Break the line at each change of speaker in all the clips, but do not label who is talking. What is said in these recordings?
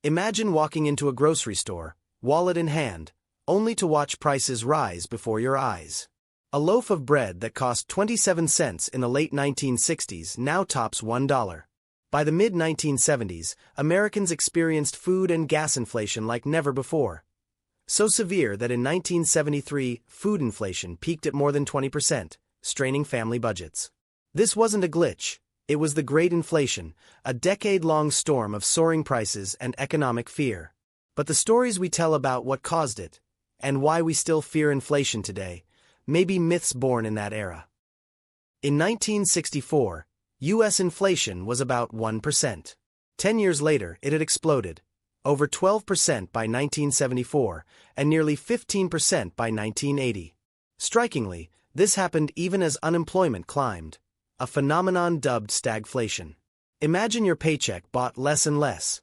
Imagine walking into a grocery store, wallet in hand, only to watch prices rise before your eyes. A loaf of bread that cost 27 cents in the late 1960s now tops $1. By the mid-1970s, Americans experienced food and gas inflation like never before. So severe that in 1973, food inflation peaked at more than 20%, straining family budgets. This wasn't a glitch, it was the Great Inflation, a decade-long storm of soaring prices and economic fear. But the stories we tell about what caused it, and why we still fear inflation today, may be myths born in that era. In 1964, U.S. inflation was about 1%. 10 years later, it had exploded, over 12% by 1974, and nearly 15% by 1980. Strikingly, this happened even as unemployment climbed, a phenomenon dubbed stagflation. Imagine your paycheck bought less and less.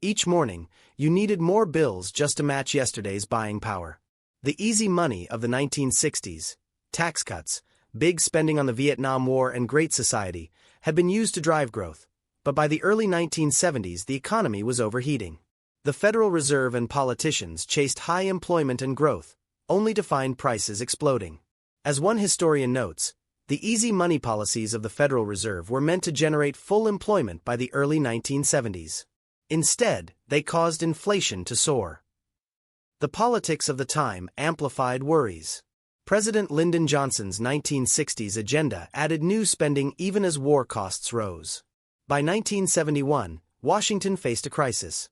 Each morning, you needed more bills just to match yesterday's buying power. The easy money of the 1960s, tax cuts, big spending on the Vietnam War and Great Society, had been used to drive growth, but by the early 1970s the economy was overheating. The Federal Reserve and politicians chased high employment and growth, only to find prices exploding. As one historian notes, the easy money policies of the Federal Reserve were meant to generate full employment by the early 1970s. Instead, they caused inflation to soar. The politics of the time amplified worries. President Lyndon Johnson's 1960s agenda added new spending even as war costs rose. By 1971, Washington faced a crisis.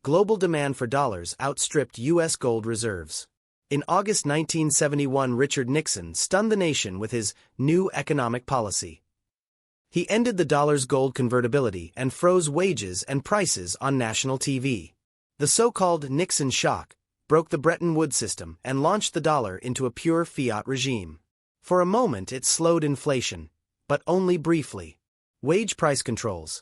Global demand for dollars outstripped U.S. gold reserves. In August 1971, Richard Nixon stunned the nation with his new economic policy. He ended the dollar's gold convertibility and froze wages and prices on national TV. The so-called Nixon shock broke the Bretton Woods system and launched the dollar into a pure fiat regime. For a moment it slowed inflation, but only briefly. Wage price controls.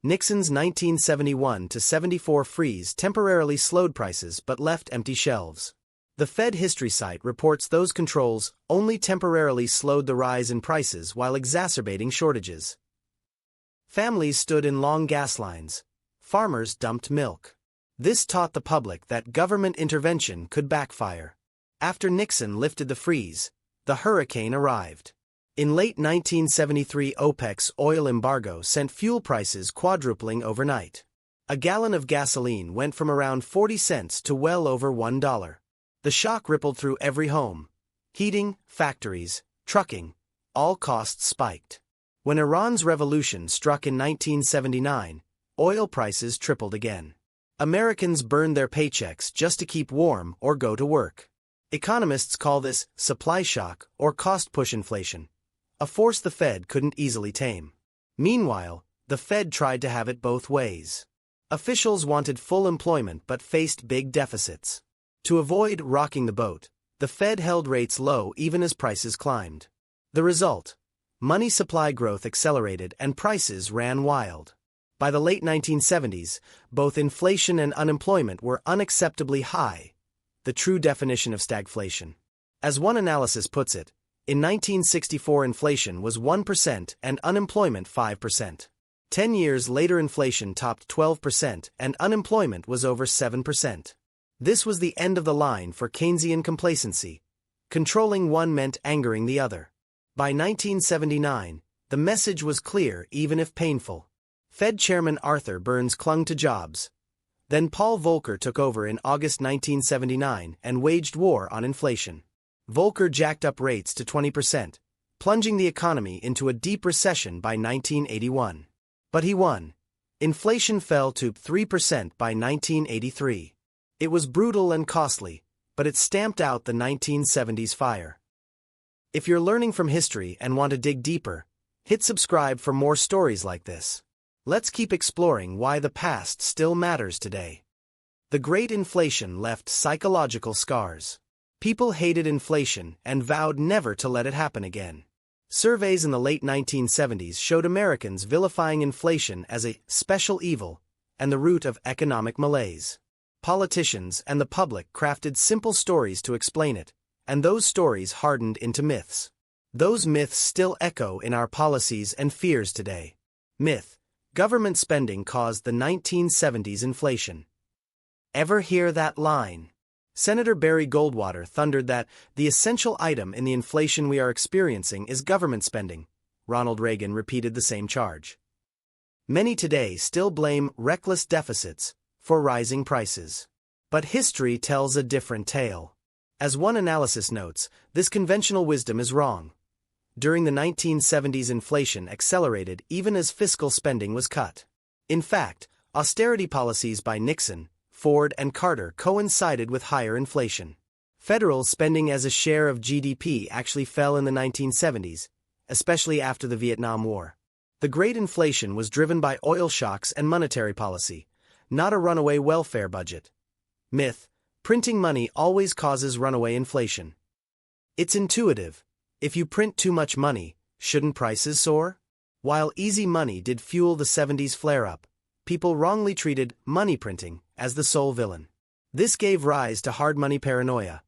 Nixon's 1971-74 freeze temporarily slowed prices but left empty shelves. The Fed history site reports those controls only temporarily slowed the rise in prices while exacerbating shortages. Families stood in long gas lines. Farmers dumped milk. This taught the public that government intervention could backfire. After Nixon lifted the freeze, the hurricane arrived. In late 1973, OPEC's oil embargo sent fuel prices quadrupling overnight. A gallon of gasoline went from around 40 cents to well over $1. The shock rippled through every home. Heating, factories, trucking, all costs spiked. When Iran's revolution struck in 1979, oil prices tripled again. Americans burned their paychecks just to keep warm or go to work. Economists call this supply shock or cost-push inflation, a force the Fed couldn't easily tame. Meanwhile, the Fed tried to have it both ways. Officials wanted full employment but faced big deficits. To avoid rocking the boat, the Fed held rates low even as prices climbed. The result? Money supply growth accelerated and prices ran wild. By the late 1970s, both inflation and unemployment were unacceptably high, the true definition of stagflation. As one analysis puts it, in 1964 inflation was 1% and unemployment 5%. 10 years later inflation topped 12% and unemployment was over 7%. This was the end of the line for Keynesian complacency. Controlling one meant angering the other. By 1979, the message was clear even if painful. Fed Chairman Arthur Burns clung to jobs. Then Paul Volcker took over in August 1979 and waged war on inflation. Volcker jacked up rates to 20%, plunging the economy into a deep recession by 1981. But he won. Inflation fell to 3% by 1983. It was brutal and costly, but it stamped out the 1970s fire. If you're learning from history and want to dig deeper, hit subscribe for more stories like this. Let's keep exploring why the past still matters today. The Great Inflation left psychological scars. People hated inflation and vowed never to let it happen again. Surveys in the late 1970s showed Americans vilifying inflation as a special evil and the root of economic malaise. Politicians and the public crafted simple stories to explain it, and those stories hardened into myths. Those myths still echo in our policies and fears today. Myth: government spending caused the 1970s inflation. Ever hear that line? Senator Barry Goldwater thundered that the essential item in the inflation we are experiencing is government spending. Ronald Reagan repeated the same charge. Many today still blame reckless deficits for rising prices. But history tells a different tale. As one analysis notes, this conventional wisdom is wrong. During the 1970s, inflation accelerated even as fiscal spending was cut. In fact, austerity policies by Nixon, Ford, and Carter coincided with higher inflation. Federal spending as a share of GDP actually fell in the 1970s, especially after the Vietnam War. The Great Inflation was driven by oil shocks and monetary policy, not a runaway welfare budget. Myth: printing money always causes runaway inflation. It's intuitive. If you print too much money, shouldn't prices soar? While easy money did fuel the 70s flare-up, people wrongly treated money printing as the sole villain. This gave rise to hard money paranoia.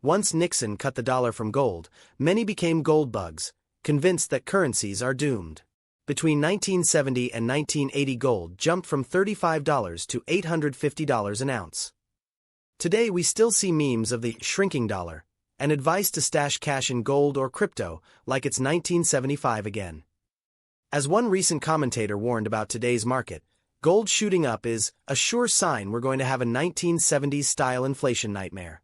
Once Nixon cut the dollar from gold, many became gold bugs, convinced that currencies are doomed. Between 1970 and 1980, gold jumped from $35 to $850 an ounce. Today we still see memes of the shrinking dollar, and advice to stash cash in gold or crypto like it's 1975 again. As one recent commentator warned about today's market, gold shooting up is a sure sign we're going to have a 1970s-style inflation nightmare.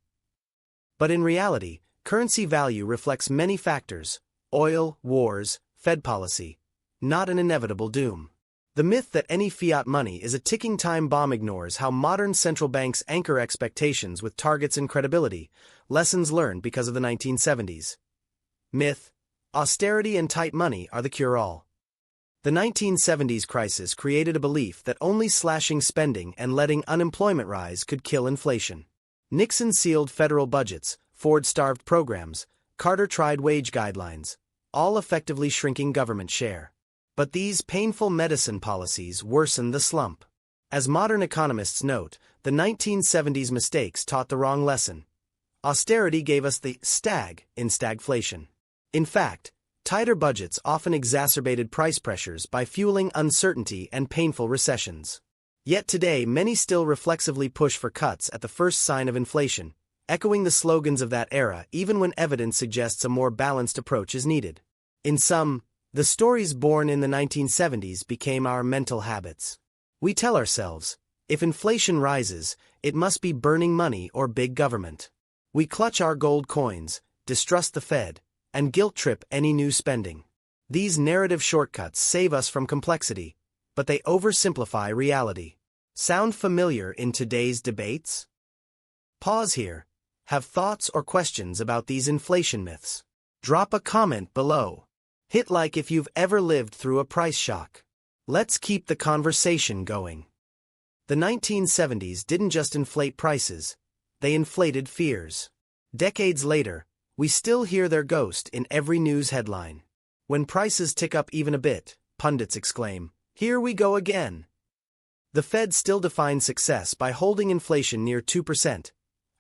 But in reality, currency value reflects many factors: oil, wars, Fed policy, not an inevitable doom. The myth that any fiat money is a ticking time bomb ignores how modern central banks anchor expectations with targets and credibility, lessons learned because of the 1970s. Myth: austerity and tight money are the cure-all. The 1970s crisis created a belief that only slashing spending and letting unemployment rise could kill inflation. Nixon sealed federal budgets, Ford starved programs, Carter tried wage guidelines, all effectively shrinking government share. But these painful medicine policies worsened the slump. As modern economists note, the 1970s mistakes taught the wrong lesson. Austerity gave us the stag in stagflation. In fact, tighter budgets often exacerbated price pressures by fueling uncertainty and painful recessions. Yet today many still reflexively push for cuts at the first sign of inflation, echoing the slogans of that era even when evidence suggests a more balanced approach is needed. In sum, the stories born in the 1970s became our mental habits. We tell ourselves, if inflation rises, it must be burning money or big government. We clutch our gold coins, distrust the Fed, and guilt-trip any new spending. These narrative shortcuts save us from complexity, but they oversimplify reality. Sound familiar in today's debates? Pause here. Have thoughts or questions about these inflation myths? Drop a comment below. Hit like if you've ever lived through a price shock. Let's keep the conversation going. The 1970s didn't just inflate prices, they inflated fears. Decades later, we still hear their ghost in every news headline. When prices tick up even a bit, pundits exclaim, "Here we go again." The Fed still defines success by holding inflation near 2%,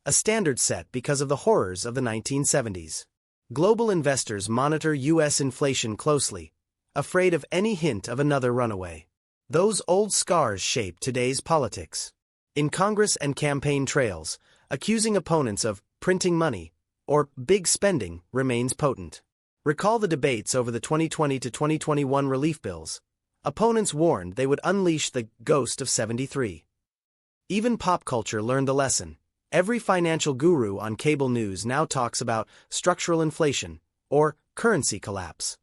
a standard set because of the horrors of the 1970s. Global investors monitor U.S. inflation closely, afraid of any hint of another runaway. Those old scars shape today's politics. In Congress and campaign trails, accusing opponents of printing money or big spending remains potent. Recall the debates over the 2020 to 2021 relief bills. Opponents warned they would unleash the ghost of '73. Even pop culture learned the lesson. Every financial guru on cable news now talks about structural inflation or currency collapse.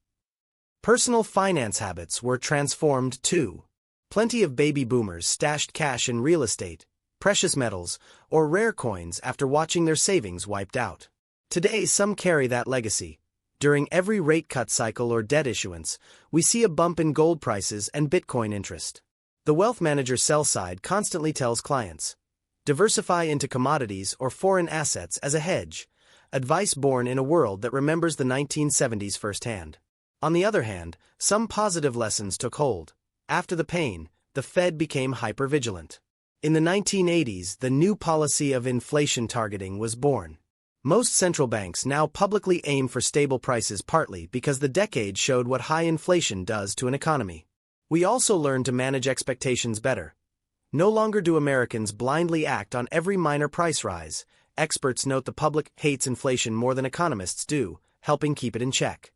Personal finance habits were transformed too. Plenty of baby boomers stashed cash in real estate, precious metals, or rare coins after watching their savings wiped out. Today, some carry that legacy. During every rate cut cycle or debt issuance, we see a bump in gold prices and Bitcoin interest. The wealth manager sell side constantly tells clients, diversify into commodities or foreign assets as a hedge, advice born in a world that remembers the 1970s firsthand. On the other hand, some positive lessons took hold. After the pain, the Fed became hypervigilant. In the 1980s, the new policy of inflation targeting was born. Most central banks now publicly aim for stable prices, partly because the decade showed what high inflation does to an economy. We also learned to manage expectations better. No longer do Americans blindly act on every minor price rise. Experts note the public hates inflation more than economists do, helping keep it in check.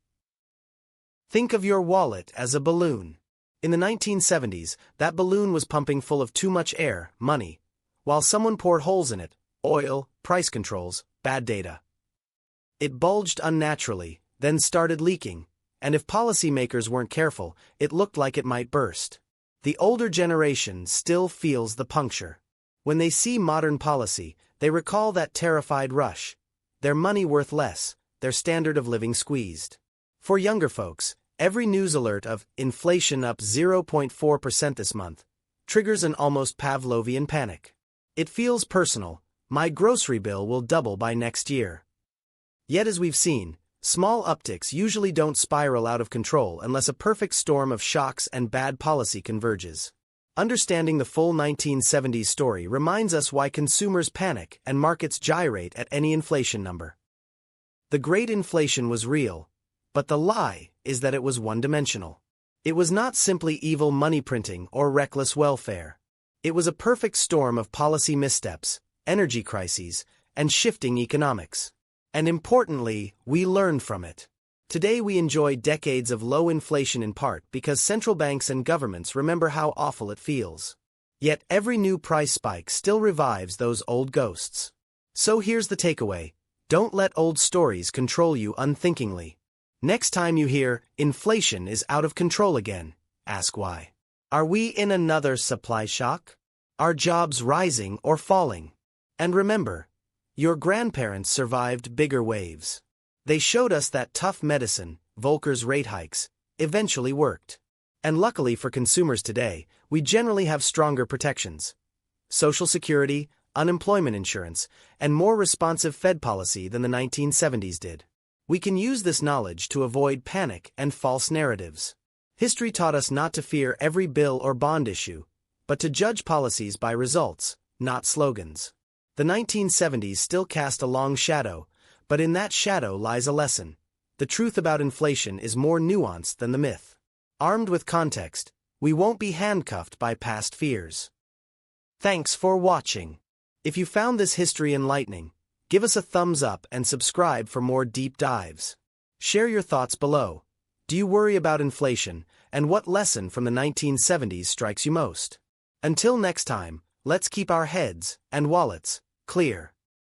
Think of your wallet as a balloon. In the 1970s, that balloon was pumping full of too much air, money, while someone poured holes in it: oil, price controls, bad data. It bulged unnaturally, then started leaking, and if policymakers weren't careful, it looked like it might burst. The older generation still feels the puncture. When they see modern policy, they recall that terrified rush. Their money worth less, their standard of living squeezed. For younger folks, every news alert of inflation up 0.4% this month triggers an almost Pavlovian panic. It feels personal. My grocery bill will double by next year. Yet as we've seen, small upticks usually don't spiral out of control unless a perfect storm of shocks and bad policy converges. Understanding the full 1970s story reminds us why consumers panic and markets gyrate at any inflation number. The Great Inflation was real, but the lie is that it was one-dimensional. It was not simply evil money printing or reckless welfare. It was a perfect storm of policy missteps, energy crises, and shifting economics. And importantly, we learned from it. Today we enjoy decades of low inflation in part because central banks and governments remember how awful it feels. Yet every new price spike still revives those old ghosts. So here's the takeaway: don't let old stories control you unthinkingly. Next time you hear, inflation is out of control again, ask why. Are we in another supply shock? Are jobs rising or falling? And remember, your grandparents survived bigger waves. They showed us that tough medicine, Volcker's rate hikes, eventually worked. And luckily for consumers today, we generally have stronger protections: Social Security, unemployment insurance, and more responsive Fed policy than the 1970s did. We can use this knowledge to avoid panic and false narratives. History taught us not to fear every bill or bond issue, but to judge policies by results, not slogans. The 1970s still cast a long shadow, but in that shadow lies a lesson. The truth about inflation is more nuanced than the myth. Armed with context, we won't be handcuffed by past fears. Thanks for watching. If you found this history enlightening, give us a thumbs up and subscribe for more deep dives. Share your thoughts below. Do you worry about inflation, and what lesson from the 1970s strikes you most? Until next time, let's keep our heads and wallets clear.